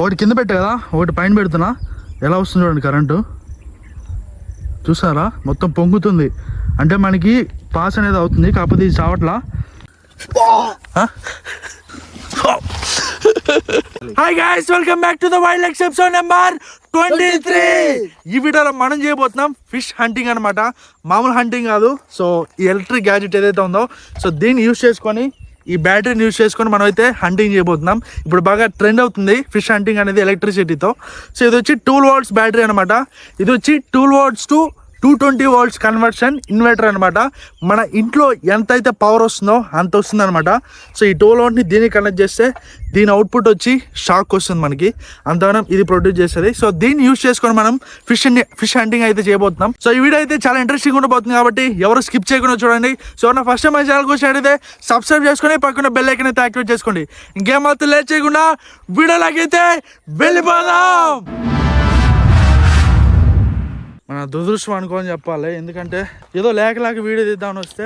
ఒకటి కింద పెట్టా కదా, ఒకటి పైన పెడుతున్నా. ఎలా వస్తుంది చూడండి కరెంటు. చూసారా, మొత్తం పొంగుతుంది. అంటే మనకి పాస్ అనేది అవుతుంది, కాకపోతే ఇది చావట్లా. Hi guys, welcome back to the wildlife episode number 23. ఈ వీడియోలో మనం చేయబోతున్నాం ఫిష్ హంటింగ్ అనమాట. మామూలు హంటింగ్ కాదు. సో ఈ ఎలక్ట్రిక్ గ్యాడ్జెట్ ఏదైతే ఉందో, సో దీన్ని యూజ్ చేసుకొని, ఈ బ్యాటరీని యూజ్ చేసుకొని మనం అయితే హంటింగ్ చేయబోతున్నాం. ఇప్పుడు బాగా ట్రెండ్ అవుతుంది ఫిష్ హంటింగ్ అనేది ఎలక్ట్రిసిటీతో. సో ఇది వచ్చి 12 volts బ్యాటరీ అనమాట. ఇది వచ్చి 12 volts to 220 volts conversion inverter అనమాట. మన ఇంట్లో ఎంత అయితే పవర్ వస్తుందో అంత వస్తుంది అనమాట. సో ఈ 12 voltని దీనికి కనెక్ట్ చేస్తే దీని అవుట్పుట్ వచ్చి షాక్ వస్తుంది మనకి. అంతగానం ఇది ప్రొడ్యూస్ చేస్తుంది. సో దీన్ని యూజ్ చేసుకొని మనం ఫిష్ హంటింగ్ అయితే చేయబోతున్నాం. సో ఈ వీడియో అయితే చాలా ఇంట్రెస్టింగ్ ఉండబోతుంది, కాబట్టి ఎవరు స్కిప్ చేయకుండా చూడండి. సో నా ఫస్ట్ టైం మన ఛానల్ కోసం అయితే సబ్స్క్రైబ్ చేసుకొని పక్కన బెల్ ఐకాన్ అయితే యాక్టివేట్ చేసుకోండి. ఇంకేమాత్రం లేట్ చేయకుండా వీడియోలోకి అయితే వెళ్ళిపోదాం. మన దురదృష్టం అనుకోని చెప్పాలి, ఎందుకంటే ఏదో లేక వీడియో తీద్దామని వస్తే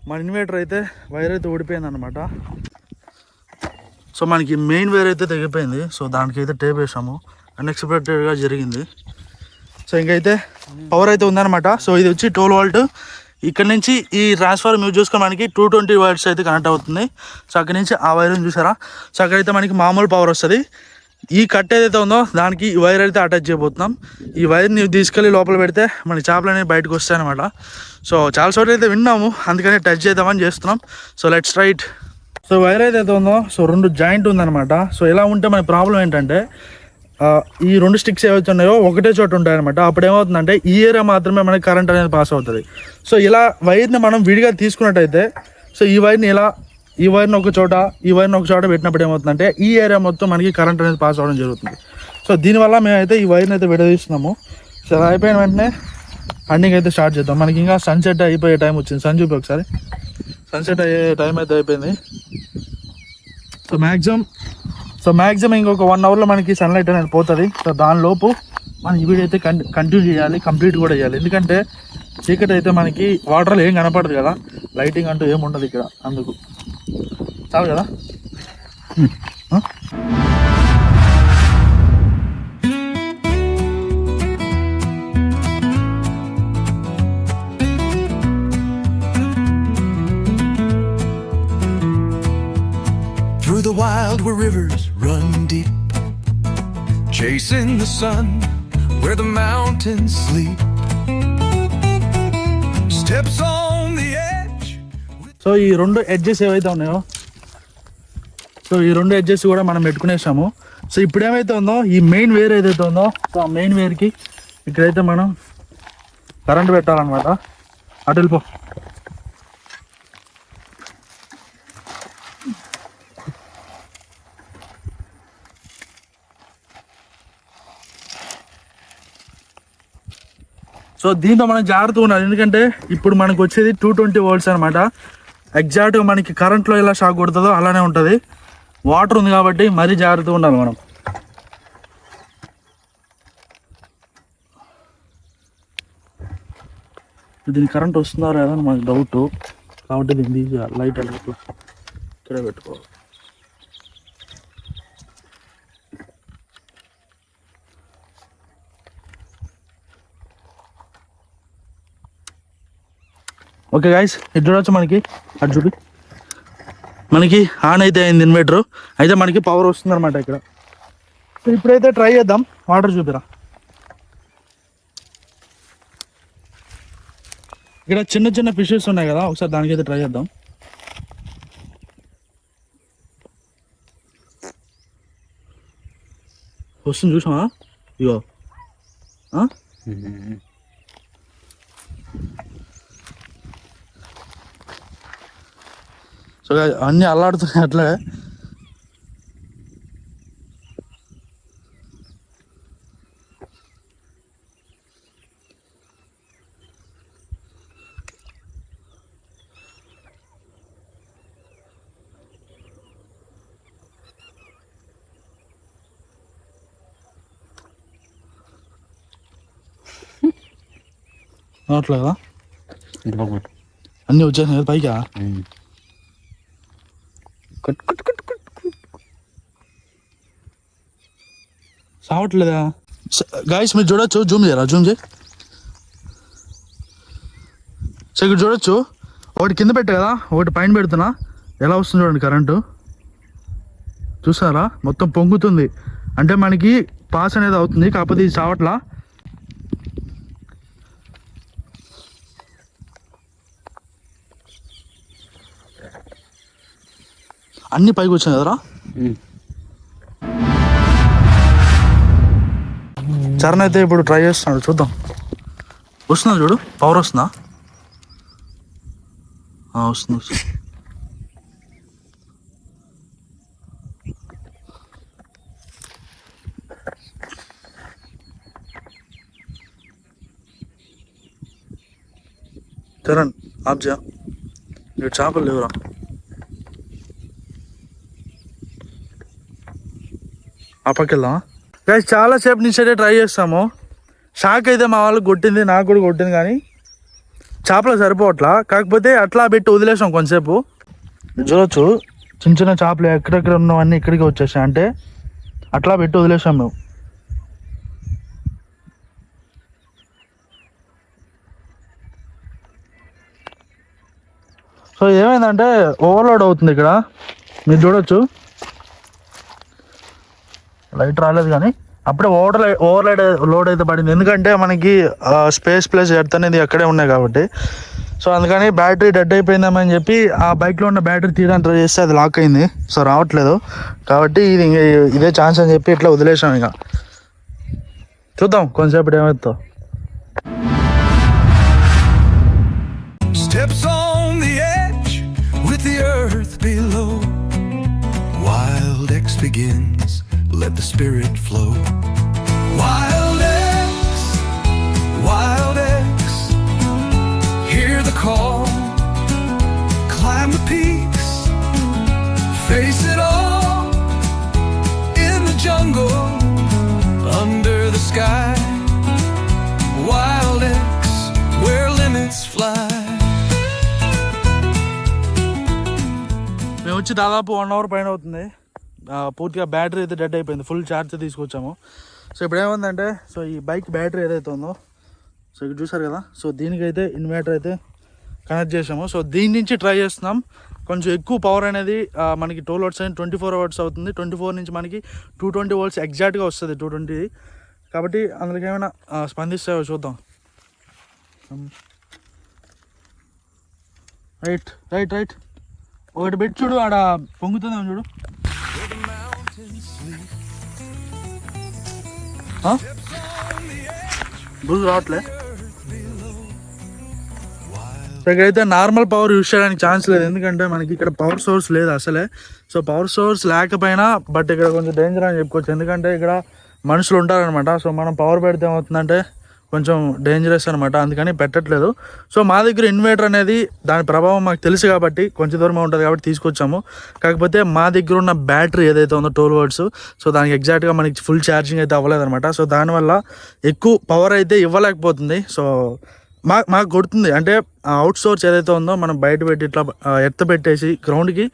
మన ఇన్వర్టర్ అయితే వైర్ అయితే ఊడిపోయింది అనమాట. సో మనకి మెయిన్ వైర్ అయితే తెగిపోయింది. సో దానికైతే టేప్ వేసాము, అన్ఎక్స్పెక్టెడ్గా జరిగింది. సో ఇంకైతే పవర్ అయితే ఉందన్నమాట. సో ఇది వచ్చి 12 volt. ఇక్కడ నుంచి ఈ ట్రాన్స్ఫార్మర్ యూజ్ చేసుకొని మనకి 220 volts అయితే కనెక్ట్ అవుతుంది. సో అక్కడి నుంచి ఆ వైర్ని చూసారా, సో అక్కడైతే మనకి మామూలు పవర్ వస్తుంది. ఈ కట్ ఏదైతే ఉందో దానికి ఈ వైర్ అయితే అటాచ్ చేయబోతున్నాం. ఈ వైర్ని తీసుకెళ్ళి లోపల పెడితే మన చేపలు అనేవి బయటకు వస్తాయి అనమాట. సో చాలా చోట్ల అయితే విన్నాము, అందుకని టచ్ చేద్దామని చేస్తున్నాం. So let's write. So wire ఏదైతే ఉందో, సో 2 జాయింట్ ఉందన్నమాట. సో ఇలా ఉంటే మన ప్రాబ్లం ఏంటంటే, ఈ 2 స్టిక్స్ ఏవైతే ఉన్నాయో ఒకటే చోట ఉంటాయన్నమాట. అప్పుడు ఏమవుతుందంటే ఈ ఏరియా మాత్రమే మనకి కరెంట్ అనేది పాస్ అవుతుంది. సో ఇలా వైర్ని మనం విడిగా తీసుకున్నట్టయితే, సో ఈ వైర్ని ఒక చోట, ఈ వైర్ని ఒక చోట పెట్టినప్పుడు ఏమవుతుందంటే ఈ ఏరియా మొత్తం మనకి కరెంట్ అనేది పాస్ అవ్వడం జరుగుతుంది. సో దీనివల్ల మేమైతే ఈ వైర్ని అయితే విడదీస్తున్నాము. సో అది అయిపోయిన వెంటనే హంటింగ్ అయితే స్టార్ట్ చేద్దాం. మనకి ఇంకా సన్సెట్ అయిపోయే టైం వచ్చింది. సన్ చూపి ఒకసారి. సన్సెట్ అయ్యే టైం అయితే అయిపోయింది. సో మ్యాక్సిమం ఇంకొక 1 hourలో మనకి సన్లైట్ అనేది పోతుంది. సో దానిలోపు మనం ఈ వీడియో అయితే కంటిన్యూ చేయాలి, కంప్లీట్ కూడా చేయాలి. ఎందుకంటే చీకటి అయితే మనకి వాటర్లో ఏం కనపడదు కదా, లైటింగ్ అంటూ ఏమి ఉండదు ఇక్కడ. అందుకు చాలు కదా. Through the wild where rivers run deep, chasing the sun where the mountains sleep, steps on the edge. So ఈ 2 ఎడ్జెస్ ఏవైతే ఉన్నాయో, సో ఈ 2 ఎడ్జెస్ కూడా మనం పెట్టుకునేసాము. సో ఇప్పుడు ఏమైతే ఉందో, ఈ మెయిన్ వేర్ ఏదైతే ఉందో, సో ఆ మెయిన్ వేర్కి ఇక్కడైతే మనం కరెంట్ పెట్టాలన్నమాట. అటు వెళ్ళిపో. సో దీంతో మనం జాగ్రత్తగా ఉండాలి, ఎందుకంటే ఇప్పుడు మనకు వచ్చేది 220 volts అనమాట. ఎగ్జాక్ట్గా మనకి కరెంట్లో ఎలా షాక్ కొడుతుందో అలానే ఉంటుంది. వాటర్ ఉంది కాబట్టి మరీ జాగ్రత్తగా ఉండాలి మనం. దీనికి కరెంట్ వస్తుందా లేదా అని మనకు డౌట్, కాబట్టి దీన్ని లైట్ అలా ఇక్కడే పెట్టుకోవాలి. ఓకే గైస్, ఇది చూడవచ్చు. మనకి అటు చూపి, మనకి ఆన్ అయితే అయింది ఇన్వర్టర్. అయితే మనకి పవర్ వస్తుంది అనమాట ఇక్కడ. సో ఇప్పుడైతే ట్రై చేద్దాం. వాటర్ చూపిరా. ఇక్కడ చిన్న చిన్న ఫిషెస్ ఉన్నాయి కదా, ఒకసారి దానికైతే ట్రై చేద్దాం. వస్తుంది చూసామా, ఇగో. సో అన్నీ అల్లాడుతున్నాయి అట్లా. అట్లాగా అన్నీ వచ్చేసినాయి పైగా. సావట్లేదా గాయస్? మీరు చూడొచ్చు, జూమ్ చేయరా, జూమ్ చేయి. సో ఇక్కడ చూడొచ్చు, ఒకటి కింద పెట్టా కదా, ఒకటి పైన పెడుతున్నా, ఎలా వస్తుంది చూడండి కరెంటు. చూసారా, మొత్తం పొంగుతుంది. అంటే మనకి పాస్ అనేది అవుతుంది, కాకపోతే ఇది చావట్లా. అన్ని పైకి వచ్చాయి కదరా. చరణ్ అయితే ఇప్పుడు ట్రై చేస్తున్నాడు, చూద్దాం. వస్తుందా చూడు, పవర్ వస్తుందా? వస్తుంది. చరణ్ ఆప్ చే, ఇక్కడ చేపలు లేవురా. ఆ పక్క వెళ్దామా? గైస్ చాలా సేపు నుంచి అయితే ట్రై చేస్తాము. షాక్ అయితే మా వాళ్ళకి కొట్టింది, నాకు కూడా కొట్టింది, కానీ చేపలు సరిపోవట్లా. కాకపోతే అట్లా పెట్టి వదిలేసాం కొంతసేపు. చూడొచ్చు, చిన్న చిన్న చేపలు ఎక్కడెక్కడ ఉన్నవన్నీ ఇక్కడికి వచ్చేసాయి. అంటే అట్లా పెట్టి వదిలేసాం మేము. సో ఏమైందంటే ఓవర్లోడ్ అవుతుంది ఇక్కడ, మీరు చూడొచ్చు. లైట్ రాలేదు కానీ అప్పుడే లోడ్ అయితే పడింది. ఎందుకంటే మనకి స్పేస్ ప్లస్ ఎర్త్ అనేది అక్కడే ఉన్నాయి కాబట్టి. సో అందుకని బ్యాటరీ డెడ్ అయిపోయిందామని చెప్పి ఆ బైక్లో ఉన్న బ్యాటరీ తీయడానికి ట్రై చేస్తే అది లాక్ అయింది. సో రావట్లేదు కాబట్టి ఇదే ఛాన్స్ అని చెప్పి ఇట్లా వదిలేసాం. ఇక చూద్దాం కొంచెంసేపు ఏమవుతుందో. Steps on the edge with the earth below. Wild X begins, let the spirit flow. Wild X, Wild X, hear the call, climb the peaks, face it all, in the jungle, under the sky. Wild X, where limits fly. మేము వచ్చి దాదాపు 1 hour పైన అవుతుంది. పూర్తిగా battery అయితే dead అయిపోయింది, full charge తీసుకొచ్చాము. So ఇప్పుడు ఏముందంటే, సో ఈ బైక్ బ్యాటరీ ఏదైతే ఉందో, సో ఇక్కడ చూసారు కదా, సో దీనికైతే ఇన్వర్టర్ అయితే కనెక్ట్ చేసాము. సో దీని నుంచి ట్రై చేస్తున్నాం. కొంచెం ఎక్కువ పవర్ అనేది మనకి 12 వాట్స్ అని 24 వాట్స్ అవుతుంది. 24 నుంచి మనకి 220 వోల్ట్స్ ఎగ్జాక్ట్గా వస్తుంది, 220. కాబట్టి అందులోకి ఏమైనా స్పందిస్తాయో చూద్దాం. రైట్ రైట్ రైట్, ఒకటి పెట్టి చూడు, ఆడ పొంగుతుందేమో చూడు. బుల్ రావట్లే. ఇక్కడైతే నార్మల్ పవర్ యూజ్ చేయడానికి ఛాన్స్ లేదు, ఎందుకంటే మనకి ఇక్కడ పవర్ సోర్స్ లేదు అసలే. సో పవర్ సోర్స్ లేకపోయినా బట్ ఇక్కడ కొంచెం డేంజర్ అని చెప్పుకోవచ్చు, ఎందుకంటే ఇక్కడ మనుషులు ఉంటారనమాట. సో మనం పవర్ పెడితే ఏమవుతుందంటే కొంచెం డేంజరస్ అనమాట, అందుకని పెట్టట్లేదు. సో మా దగ్గర ఇన్వర్టర్ అనేది దాని ప్రభావం మాకు తెలుసు కాబట్టి కొంచెం దూరమే ఉంటుంది కాబట్టి తీసుకొచ్చాము. కాకపోతే మా దగ్గర ఉన్న బ్యాటరీ ఏదైతే ఉందో 12 వాట్స్, సో దానికి ఎగ్జాక్ట్గా మనకి ఫుల్ ఛార్జింగ్ అయితే అవ్వలేదన్నమాట. సో దానివల్ల ఎక్కువ పవర్ అయితే ఇవ్వలేకపోతుంది. సో మాకు కొడుతుంది. అంటే అవుట్ సోర్స్ ఏదైతే ఉందో మనం బయట పెట్టి ఇట్లా ఎత్త పెట్టేసి గ్రౌండ్కి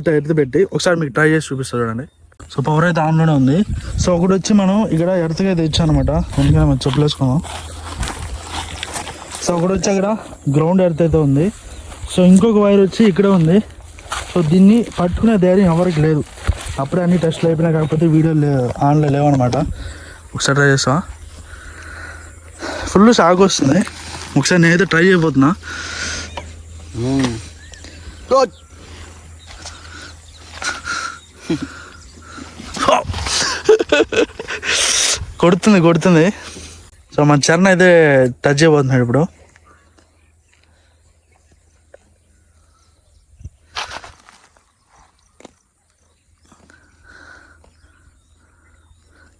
ఇట్లా ఎత్త పెట్టి ఒకసారి మీకు ట్రై చేసి చూపిస్తారు చూడండి. సో పవర్ అయితే ఆన్లోనే ఉంది. సో ఒకటి వచ్చి మనం ఇక్కడ ఎర్త్గా అయితే ఇచ్చానమాట, ఎందుకంటే మనం చెప్పులు వేసుకుందాం. సో ఒకటి వచ్చి అక్కడ గ్రౌండ్ ఎర్త్ అయితే ఉంది. సో ఇంకొక వైర్ వచ్చి ఇక్కడే ఉంది. సో దీన్ని పట్టుకునే ధైర్యం ఎవరికి లేదు. అప్పుడే అన్ని టెస్ట్లు అయిపోయినాయి, కాకపోతే వీడియో ఆన్లో లేవన్నమాట. ఒకసారి ట్రై చేస్తా. ఫుల్ షాక్ వస్తుంది. ఒకసారి నేనైతే ట్రై చేయబోతున్నా. కొడుతుంది. సో మన చరణ్ అయితే టచ్ చేయబోతున్నాడు ఇప్పుడు.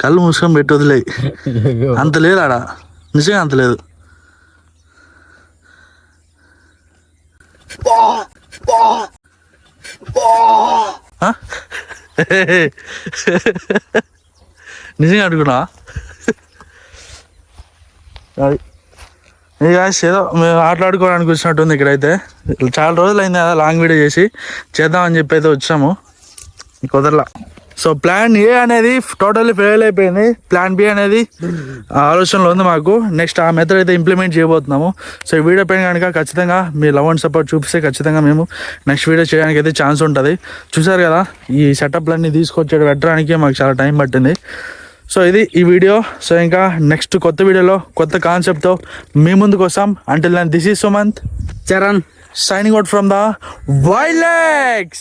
కళ్ళు మూసుకొని పెట్టి వదిలే, అంత లేదు ఆడ, నిజంగా అంత లేదు. నిజంగా అనుకున్నా. అది ఏదో మేము ఆటలాడుకోవడానికి వచ్చినట్టుంది. ఇక్కడైతే చాలా రోజులు అయింది కదా లాంగ్ వీడియో చేసి, చేద్దామని చెప్పి అయితే వచ్చాము. కుదరలా. సో ప్లాన్ ఏ అనేది టోటల్లీ ఫెయిల్ అయిపోయింది. ప్లాన్ బి అనేది ఆలోచనలో ఉంది మాకు. నెక్స్ట్ ఆ మెథడ్ అయితే ఇంప్లిమెంట్ చేయబోతున్నాము. సో ఈ వీడియో పైన కనుక ఖచ్చితంగా మీ లవ్ అండ్ సపోర్ట్ చూపిస్తే ఖచ్చితంగా మేము నెక్స్ట్ వీడియో చేయడానికి అయితే ఛాన్స్ ఉంటుంది. చూసారు కదా, ఈ సెటప్లన్నీ తీసుకొచ్చి పెట్టడానికి మాకు చాలా టైం పట్టింది. సో ఇది ఈ వీడియో. సో ఇంకా నెక్స్ట్ కొత్త వీడియోలో కొత్త కాన్సెప్ట్తో మీ ముందుకు వస్తాం. Until then this is Sumanth Charan signing out from the Wild Legs.